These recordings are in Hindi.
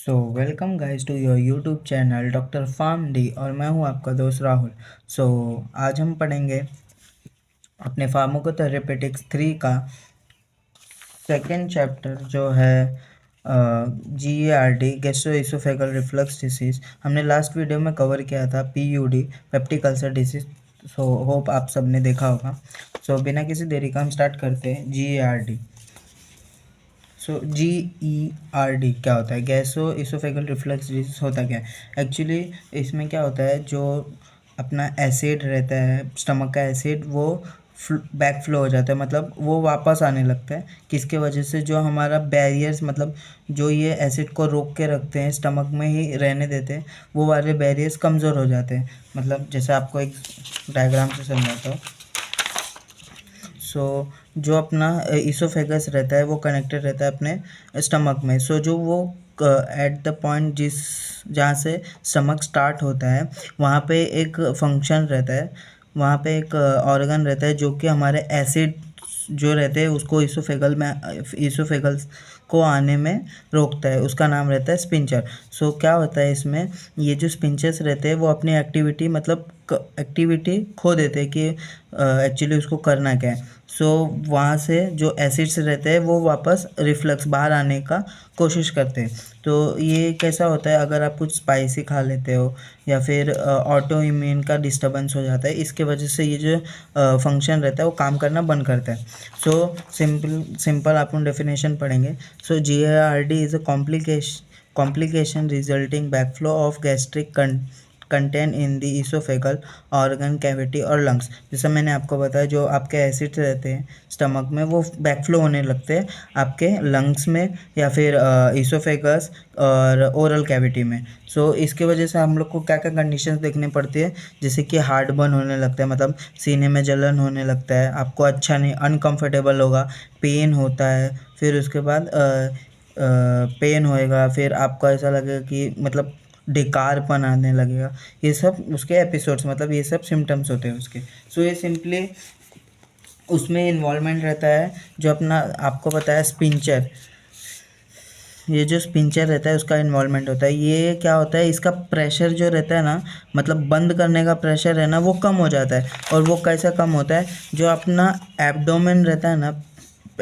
So welcome guys to your YouTube channel doctor pharm D और मैं हूं आपका दोस्त राहुल। सो आज हम पढ़ेंगे अपने फार्माकोथेरेपेटिक्स 3 का सेकेंड चैप्टर जो है GERD गैस्ट्रोइसोफेगल रिफ्लक्स डिसीज़। हमने लास्ट वीडियो में कवर किया था PUD peptic ulcer disease. So hope आप सब ने देखा होगा। सो बिना किसी देरी का हम स्टार्ट करते हैं GERD। सो GERD क्या होता है? गैसो इसोफेगल रिफ्लक्स डिजीज होता क्या है एक्चुअली? इसमें क्या होता है, जो अपना एसिड रहता है स्टमक का एसिड वो बैक फ्लो हो जाता है, मतलब वो वापस आने लगता है। किसके वजह से? जो हमारा बैरियर्स, मतलब जो ये एसिड को रोक के रखते हैं, स्टमक में ही रहने देते हैं, वो वाले बैरियर्स कमज़ोर हो जाते हैं। मतलब जैसे आपको एक डायग्राम से समझाता हूँ। सो जो अपना इसोफेगस रहता है वो कनेक्टेड रहता है अपने स्टमक में। सो जो वो एट द पॉइंट जहाँ से स्टमक स्टार्ट होता है वहाँ पे एक फंक्शन रहता है, वहाँ पे एक ऑर्गन रहता है जो कि हमारे एसिड जो रहते हैं उसको इसोफेगल्स को आने में रोकता है। उसका नाम रहता है स्पिंचर। सो क्या होता है इसमें, ये जो स्पिंचर्स रहते हैं वो अपनी एक्टिविटी मतलब एक्टिविटी खो देते हैं कि एक्चुअली उसको करना क्या है। सो वहाँ से जो एसिड्स रहते हैं वो वापस रिफ्लक्स बाहर आने का कोशिश करते हैं। तो ये कैसा होता है, अगर आप कुछ स्पाइसी खा लेते हो या फिर ऑटो इम्यून का डिस्टर्बेंस हो जाता है, इसके वजह से ये जो फंक्शन रहता है वो काम करना बंद करता है। सो सिंपल आप डेफिनेशन पढ़ेंगे। सो GERD is a complication resulting backflow of gastric content in the oesophageal organ cavity और लंग्स। जैसा मैंने आपको बताया, जो आपके एसिड्स रहते हैं स्टमक में वो बैकफ्लो होने लगते हैं आपके लंग्स में या फिर इसोफेगस और ओरल कैविटी में। सो इसके वजह से हम लोग को क्या क्या कंडीशंस देखनी पड़ती है, जैसे कि हार्ट बर्न होने लगता है, मतलब सीने में जलन होने लगता है, आपको अच्छा नहीं, अनकंफर्टेबल होगा, पेन होता है, फिर उसके बाद पेन होएगा, फिर आपको ऐसा लगेगा कि मतलब डिकारपन आने लगेगा। ये सब उसके एपिसोड्स, मतलब ये सब सिम्टम्स होते हैं उसके। सो ये सिंपली उसमें इन्वॉल्वमेंट रहता है जो अपना आपको पता है स्पिंचर, ये जो स्पिंचर रहता है उसका इन्वॉल्वमेंट होता है। ये क्या होता है, इसका प्रेशर जो रहता है ना, मतलब बंद करने का प्रेशर है ना, वो कम हो जाता है। और वो कैसा कम होता है, जो अपना एब्डोमेन रहता है ना,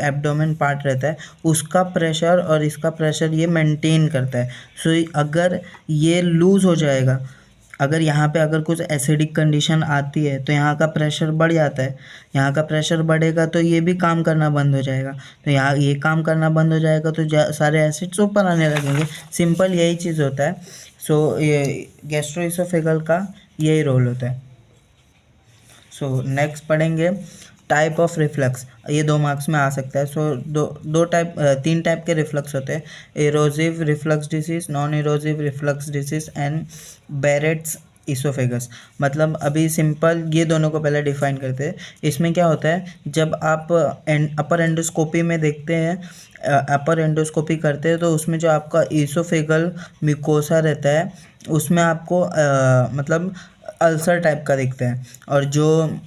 एब्डोमेन पार्ट रहता है, उसका प्रेशर और इसका प्रेशर ये मेंटेन करता है। सो अगर ये लूज़ हो जाएगा, अगर यहाँ पे अगर कुछ एसिडिक कंडीशन आती है तो यहाँ का प्रेशर बढ़ जाता है, यहाँ का प्रेशर बढ़ेगा तो ये भी काम करना बंद हो जाएगा, तो यहाँ ये काम करना बंद हो जाएगा तो सारे एसिड्स ऊपर आने लगेंगे। सिंपल यही चीज़ होता है। सो ये गैस्ट्रोइसोफेगल का यही रोल होता है। सो नेक्स्ट पढ़ेंगे टाइप ऑफ रिफ्लक्स। ये 2 मार्क्स में आ सकता है। सो तीन टाइप के रिफ्लक्स होते हैं: erosive reflux disease, non erosive reflux disease and Barrett's oesophagus. मतलब अभी सिंपल ये दोनों को पहले डिफाइन करते हैं। इसमें क्या होता है, जब आप अपर एंडोस्कोपी में देखते हैं, अपर एंडोस्कोपी करते हैं, तो उसमें जो आपका इसोफेगल म्यूकोसा रहता है उसमें आपको मतलब अल्सर टाइप का दिखता है। और जो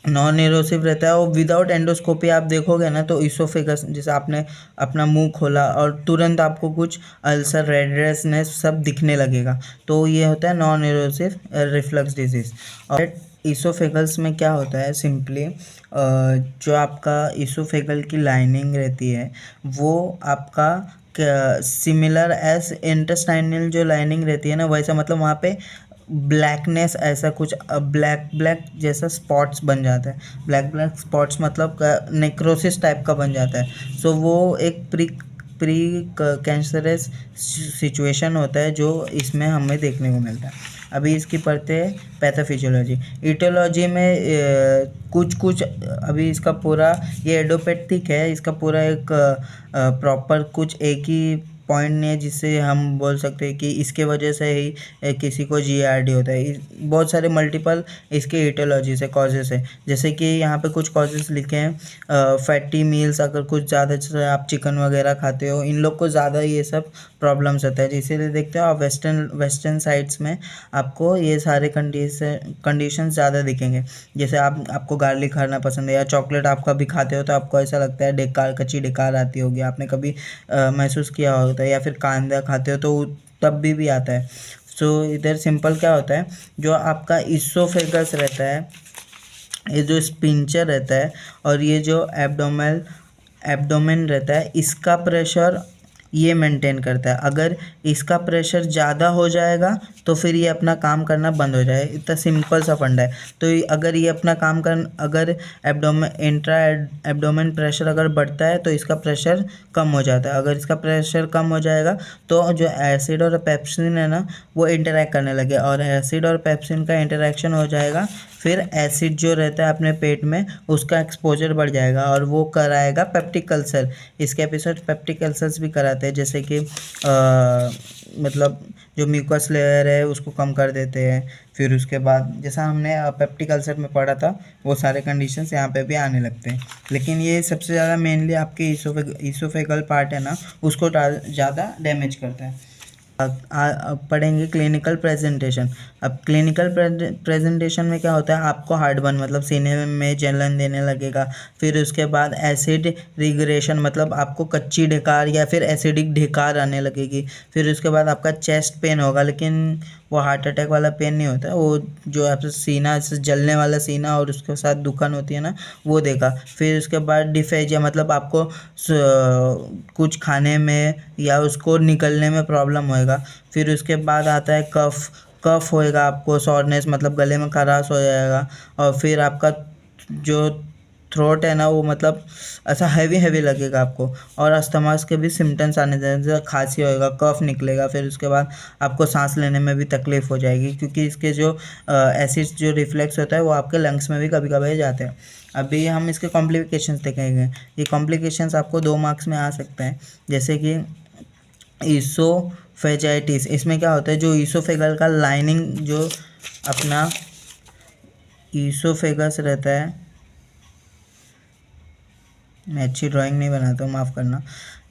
नॉन एरोसिव रहता है वो विदाउट एंडोस्कोपी आप देखोगे ना, तो इसोफेगस, जैसे आपने अपना मुंह खोला और तुरंत आपको कुछ अल्सर, रेडनेस सब दिखने लगेगा, तो ये होता है नॉन एरोसिव रिफ्लक्स डिजीज। और इसोफेगल्स में क्या होता है, सिंपली जो आपका इसोफेगल की लाइनिंग रहती है वो आपका सिमिलर एज इंटेस्टाइनल जो लाइनिंग रहती है ना, वैसा, मतलब वहाँ पे ब्लैकनेस, ऐसा कुछ ब्लैक ब्लैक जैसा स्पॉट्स बन जाता है। ब्लैक ब्लैक स्पॉट्स मतलब नेक्रोसिस टाइप का बन जाता है। सो वो एक प्री कैंसरस सिचुएशन होता है जो इसमें हमें देखने को मिलता है। अभी इसकी पढ़ते हैं पैथोफिजियोलॉजी। ईटियोलॉजी में कुछ अभी इसका पूरा ये एडोपैथिक है, इसका पूरा एक प्रॉपर कुछ एक ही पॉइंट नहीं है जिससे हम बोल सकते हैं कि इसके वजह से ही किसी को GERD होता है। बहुत सारे मल्टीपल इसके ईटियोलॉजी से कॉजेस है, जैसे कि यहाँ पे कुछ कॉजेस लिखे हैं। फैटी मील्स, अगर कुछ ज़्यादा जैसे आप चिकन वगैरह खाते हो, इन लोग को ज़्यादा ये सब प्रॉब्लम्स होता है। इसीलिए देखते हो आप वेस्टर्न साइड्स में आपको ये सारे कंडीशन ज़्यादा दिखेंगे। जैसे आपको गार्लिक खाना पसंद है या चॉकलेट आप कभी खाते हो तो आपको ऐसा लगता है डेकार, कच्ची डेकार आती होगी, आपने कभी महसूस किया हो। होता है, या फिर कांदा खाते हो तो तब भी आता है। सो इधर सिंपल क्या होता है, जो आपका इसोफेगस रहता है, ये जो स्पिंचर रहता है और ये जो एब्डोमेन रहता है, इसका प्रेशर ये मेंटेन करता है। अगर इसका प्रेशर ज़्यादा हो जाएगा तो फिर ये अपना काम करना बंद हो जाएगा। इतना सिंपल सा फंडा है। तो अगर ये अपना काम कर अगर एब्डोमेन प्रेशर अगर बढ़ता है तो इसका प्रेशर कम हो जाता है। अगर इसका प्रेशर कम हो जाएगा तो जो एसिड और पेप्सिन है ना, वो इंटरेक्ट करने लगे, और एसिड और पेप्सिन का इंटरेक्शन हो जाएगा, फिर एसिड जो रहता है अपने पेट में उसका एक्सपोजर बढ़ जाएगा और वो कराएगा पेप्टिक अल्सर। इसके एपिसोड पेप्टिक अल्सर्स भी कराते हैं, जैसे कि मतलब जो म्यूकस लेयर है उसको कम कर देते हैं। फिर उसके बाद जैसा हमने पेप्टिक अल्सर में पढ़ा था, वो सारे कंडीशंस यहाँ पे भी आने लगते हैं। लेकिन ये सबसे ज़्यादा मेनली आपके इसोफेगल पार्ट है ना, उसको ज़्यादा डैमेज करता है। अब पढ़ेंगे क्लिनिकल प्रेजेंटेशन। अब क्लिनिकल प्रेजेंटेशन में क्या होता है, आपको हार्टबर्न मतलब सीने में जलन देने लगेगा। फिर उसके बाद एसिड रिग्रेशन मतलब आपको कच्ची ढेकार या फिर एसिडिक ढेकार आने लगेगी। फिर उसके बाद आपका चेस्ट पेन होगा, लेकिन वो हार्ट अटैक वाला पेन नहीं होता है, वो जो आपसे सीना से जलने वाला सीना और उसके साथ दुकान होती है ना, वो देगा। फिर उसके बाद डिफेजिया मतलब आपको कुछ खाने में या उसको निकलने में प्रॉब्लम होएगा। फिर उसके बाद आता है कफ होएगा, आपको सॉरनेस मतलब गले में खराश हो जाएगा। और फिर आपका जो थ्रोट है ना, वो मतलब ऐसा हैवी लगेगा आपको। और अस्थमा के भी सिम्टम्स आने जाएंगे, जैसे खांसी होएगा, कफ निकलेगा। फिर उसके बाद आपको सांस लेने में भी तकलीफ हो जाएगी, क्योंकि इसके जो एसिड जो रिफ्लेक्स होता है वो आपके लंग्स में भी कभी कभी जाते हैं। अभी हम इसके कॉम्प्लिकेशंस देखेंगे। ये कॉम्प्लिकेशंस आपको 2 मार्क्स में आ सकते हैं, जैसे कि ईसोफेजाइटिस। इसमें क्या होता है, जो ईसोफेगल का लाइनिंग जो अपना ईसोफेगस रहता है, मैं अच्छी ड्राइंग नहीं बनाता हूँ, माफ़ करना।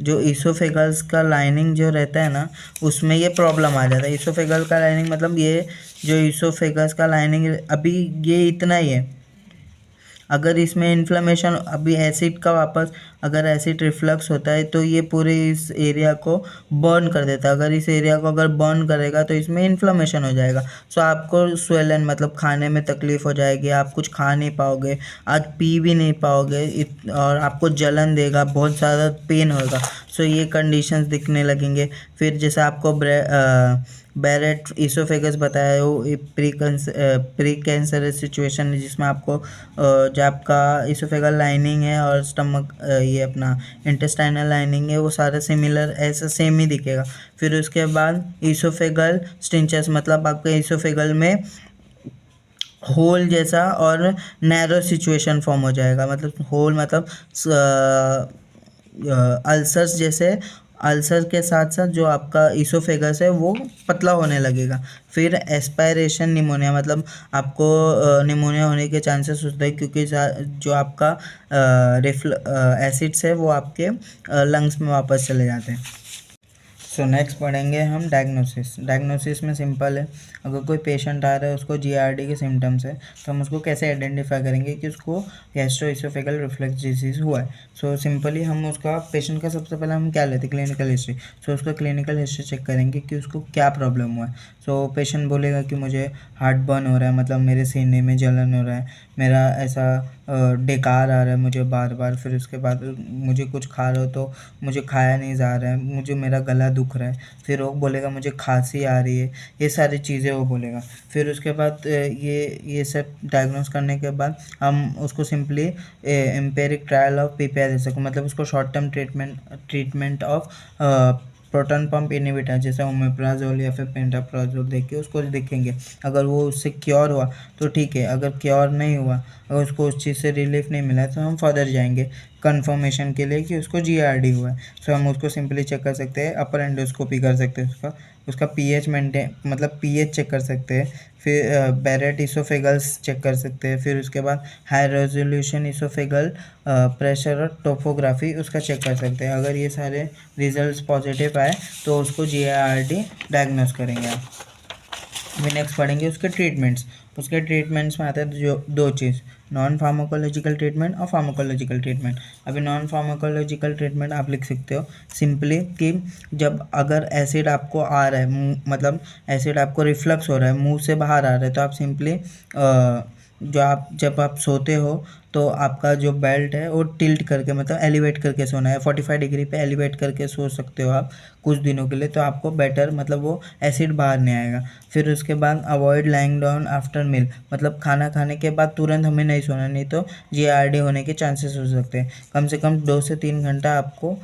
जो ईसोफेगल्स का लाइनिंग जो रहता है ना, उसमें ये प्रॉब्लम आ जाता है। ईसोफेगल का लाइनिंग मतलब ये जो ईसोफेगस का लाइनिंग अभी ये इतना ही है। अगर इसमें इन्फ्लेमेशन अभी एसिड का वापस अगर एसिड रिफ्लक्स होता है तो ये पूरे इस एरिया को बर्न कर देता है। अगर इस एरिया को अगर बर्न करेगा तो इसमें इन्फ्लेमेशन हो जाएगा। सो आपको स्वेलन मतलब खाने में तकलीफ़ हो जाएगी, आप कुछ खा नहीं पाओगे, आज पी भी नहीं पाओगे, और आपको जलन देगा, बहुत ज़्यादा पेन होगा। सो ये कंडीशंस दिखने लगेंगे। फिर जैसे आपको बैरेट इसोफेगस बताया, वो प्री कैंसरस सिचुएशन है, जिसमें आपको जो आपका इसोफेगल लाइनिंग है और स्टमक ये अपना इंटेस्टाइनल लाइनिंग है, वो सारा सिमिलर ऐसा सेम ही दिखेगा। फिर उसके बाद इसोफेगल स्टिंचस मतलब आपके इसोफेगल में होल जैसा और नैरो सिचुएशन फॉर्म हो जाएगा। मतलब होल मतलब अल्सर्स जैसे, अल्सर के साथ साथ जो आपका इसोफेगस है वो पतला होने लगेगा। फिर एस्पायरेशन निमोनिया मतलब आपको निमोनिया होने के चांसेस होते हैं, क्योंकि जो आपका एसिड्स है वो आपके लंग्स में वापस चले जाते हैं। सो नेक्स्ट पढ़ेंगे हम डायग्नोसिस। डायग्नोसिस में सिंपल है, अगर कोई पेशेंट आ रहा है उसको जीआरडी के सिम्टम्स है तो हम उसको कैसे आइडेंटिफाई करेंगे कि उसको गैस्ट्रोइसोफेगल रिफ्लक्स डिजीज़ हुआ है। सो सिंपली हम उसका पेशेंट का सबसे पहले हम क्या लेते हैं, क्लिनिकल हिस्ट्री। सो उसका क्लिनिकल हिस्ट्री चेक करेंगे कि उसको क्या प्रॉब्लम हुआ है। सो पेशेंट बोलेगा कि मुझे हार्ट बर्न हो रहा है, मतलब मेरे सीने में जलन हो रहा है, मेरा ऐसा डेकार आ रहा है मुझे बार बार। फिर उसके बाद मुझे कुछ खा रहा हो तो मुझे खाया नहीं जा रहा है, मुझे मेरा गला दुख रहा है। फिर वो बोलेगा मुझे खांसी आ रही है, ये सारी चीज़ें वो बोलेगा। फिर उसके बाद ये सब डायग्नोस करने के बाद हम उसको simply empiric trial of PPI दे सकते, मतलब उसको short term treatment of proton pump inhibitor जैसे ओमेप्राजोल या फिर पेंटाप्राजोल देख के उसको देखेंगे। अगर वो उससे क्योर हुआ तो ठीक है, अगर क्योर नहीं हुआ, अगर उसको उस चीज़ से रिलीफ नहीं मिला तो हम फर्दर जाएंगे कंफर्मेशन के लिए कि उसको जीआरडी हुआ है। सो हम उसको सिंपली चेक कर सकते हैं, अपर एंडोस्कोपी कर सकते हैं, उसका पीएच मेंटेन मतलब पीएच चेक कर सकते हैं। फिर बैरेट इसोफेगल्स चेक कर सकते हैं। फिर उसके बाद हाई रेजोल्यूशन इसोफेगल प्रेशर और टोपोग्राफी उसका चेक कर सकते हैं। अगर ये सारे रिजल्ट्स पॉजिटिव आए तो उसको जीआरडी डायग्नोस करेंगे आप। अभी नेक्स्ट पढ़ेंगे उसके ट्रीटमेंट्स। उसके ट्रीटमेंट्स में आता है जो 2 चीज़, नॉन फार्माकोलॉजिकल ट्रीटमेंट और फार्माकोलॉजिकल ट्रीटमेंट। अभी नॉन फार्माकोलॉजिकल ट्रीटमेंट आप लिख सकते हो सिंपली कि जब अगर एसिड आपको आ रहा है, मतलब एसिड आपको रिफ्लक्स हो रहा है, मुंह से बाहर आ रहा है, तो आप सिंपली जब आप सोते हो तो आपका जो बेल्ट है वो टिल्ट करके, मतलब एलिवेट करके सोना है। 45 डिग्री पे एलिवेट करके सो सकते हो आप कुछ दिनों के लिए, तो आपको बेटर, मतलब वो एसिड बाहर नहीं आएगा। फिर उसके बाद avoid lying down after meal, मतलब खाना खाने के बाद तुरंत हमें नहीं सोना, नहीं तो GERD होने के चांसेस हो सकते हैं। कम से कम 2 से 3 घंटा आपको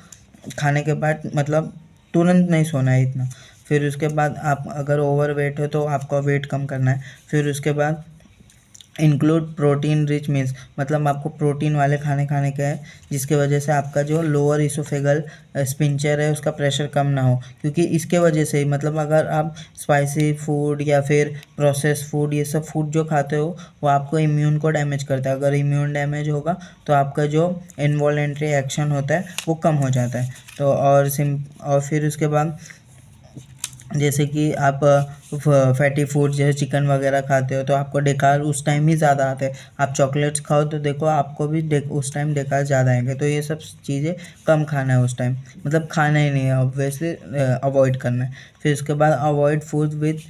खाने के बाद, मतलब तुरंत नहीं सोना है इतना। फिर उसके बाद आप अगर ओवर वेट हो तो आपका वेट कम करना है। फिर उसके बाद इंक्लूड प्रोटीन रिच मील्स, मतलब आपको प्रोटीन वाले खाने खाने के हैं, जिसके वजह से आपका जो लोअर इसोफेगल स्पिंचर है उसका प्रेशर कम ना हो। क्योंकि इसके वजह से ही, मतलब अगर आप स्पाइसी फूड या फिर प्रोसेस फूड, ये सब फूड जो खाते हो, वो आपको इम्यून को डैमेज करता है। अगर इम्यून डैमेज होगा तो आपका जो इन्वॉलेंट्री एक्शन होता है वो कम हो जाता है। तो और फिर उसके बाद जैसे कि आप फैटी फूड जैसे चिकन वगैरह खाते हो तो आपको डेकार उस टाइम ही ज़्यादा आते हैं। आप चॉकलेट्स खाओ तो देखो आपको भी उस टाइम डेकार ज़्यादा आएंगे। तो ये सब चीज़ें कम खाना है उस टाइम, मतलब खाना ही नहीं है, ऑब्वियसली अवॉइड करना है। फिर उसके बाद avoid food which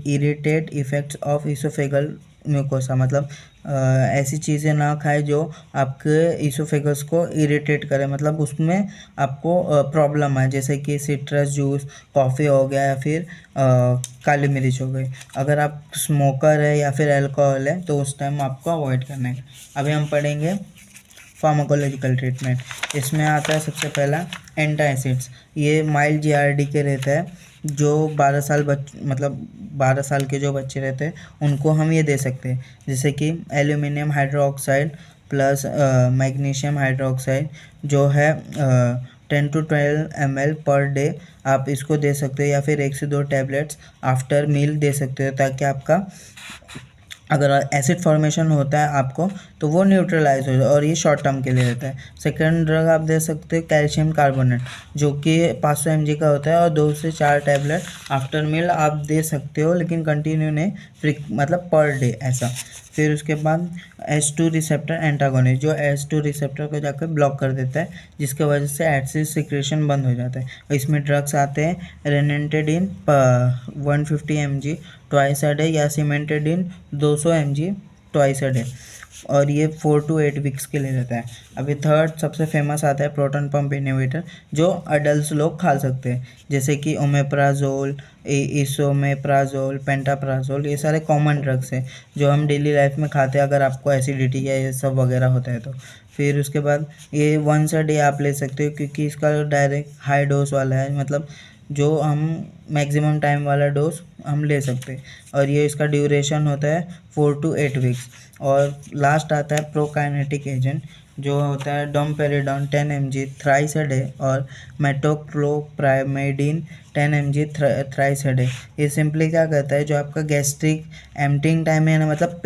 irritate effects of oesophageal mucosa, मतलब ऐसी चीज़ें ना खाए जो आपके इसोफेगस को इरिटेट करे, मतलब उसमें आपको प्रॉब्लम आए, जैसे कि सिट्रस जूस, कॉफ़ी हो गया, या फिर काली मिर्च हो गई। अगर आप स्मोकर है या फिर अल्कोहल है तो उस टाइम आपको अवॉइड करना है। अभी हम पढ़ेंगे फार्माकोलॉजिकल ट्रीटमेंट। इसमें आता है सबसे पहला एंटासिड्स। ये माइल्ड GERD के रहता है। जो 12 साल के जो बच्चे रहते हैं उनको हम ये दे सकते हैं, जैसे कि aluminium hydroxide plus magnesium hydroxide जो है 10 to 12 ml पर डे आप इसको दे सकते हो, या फिर 1 से 2 टैबलेट्स आफ्टर मील दे सकते हो, ताकि आपका अगर एसिड फॉर्मेशन होता है आपको तो वो न्यूट्रलाइज हो जाए, और ये शॉर्ट टर्म के लिए रहता है। सेकंड ड्रग आप दे सकते हो कैल्शियम कार्बोनेट, जो कि 500 mg का होता है, और 2 से 4 टैबलेट आफ्टर मील आप दे सकते हो, लेकिन कंटिन्यू नहीं, मतलब पर डे ऐसा। फिर उसके बाद H2 रिसेप्टर एंटागोनिस्ट, जो H2 रिसेप्टर को जाकर ब्लॉक कर देता है, जिसके वजह से एसिड सिक्रेशन बंद हो जाता है। इसमें ड्रग्स आते हैं रेनिटेडिन 150 mg ट्वाइस अ डे, या सिमेंटेडिन 200 mg ट्वाइस अ डे, और ये 4 to 8 वीक्स के लिए रहता है। अभी थर्ड सबसे फेमस आता है प्रोटॉन पंप इनहिबिटर, जो अडल्ट लोग खा सकते हैं, जैसे कि ओमेप्राजोल, इसोमेप्राजोल, पेंटाप्राजोल, ये सारे कॉमन ड्रग्स हैं जो हम डेली लाइफ में खाते हैं अगर आपको एसिडिटी या ये सब वगैरह होता है तो। फिर उसके बाद ये वंस अ डे आप ले सकते हो, क्योंकि इसका डायरेक्ट हाई डोज वाला है, मतलब जो हम मैक्सिमम टाइम वाला डोज हम ले सकते हैं, और ये इसका ड्यूरेशन होता है 4 to 8 वीक्स। और लास्ट आता है प्रोकाइनेटिक एजेंट, जो होता है domperidone 10 mg thrice a day, और मेटोक्लोप्रामेडिन 10 mg थ्राइस अ डे। ये सिंपली क्या करता है, जो आपका गैस्ट्रिक एम्प्टिंग टाइम है ना, मतलब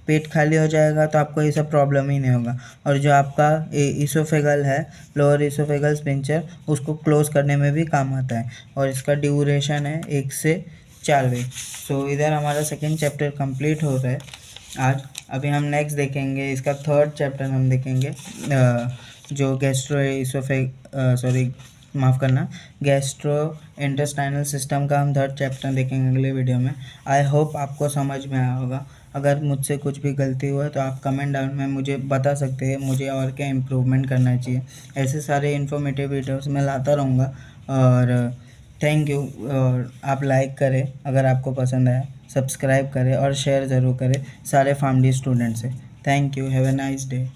पेट खाली हो जाएगा तो आपको ये सब प्रॉब्लम ही नहीं होगा। और जो आपका इसोफेगल है, लोअर इसोफेगल स्पिंचर, उसको क्लोज करने में भी काम आता है, और इसका ड्यूरेशन है 1 से 4 वीक। सो इधर हमारा सेकेंड चैप्टर कंप्लीट हो रहा है आज। अभी हम नेक्स्ट देखेंगे, इसका थर्ड चैप्टर हम देखेंगे, जो माफ़ करना, गैस्ट्रो इंटेस्टाइनल सिस्टम का हम थर्ड चैप्टर देखेंगे अगले वीडियो में। आई होप आपको समझ में आया होगा। अगर मुझसे कुछ भी गलती हुआ तो आप कमेंट डाउन में मुझे बता सकते हैं, मुझे और क्या इम्प्रूवमेंट करना चाहिए। ऐसे सारे इन्फॉर्मेटिव वीडियोस मैं लाता रहूँगा। और थैंक यू। और आप लाइक करें अगर आपको पसंद आया, सब्सक्राइब करें और शेयर ज़रूर करें सारे फैमिली स्टूडेंट से। Thank you, have a nice day.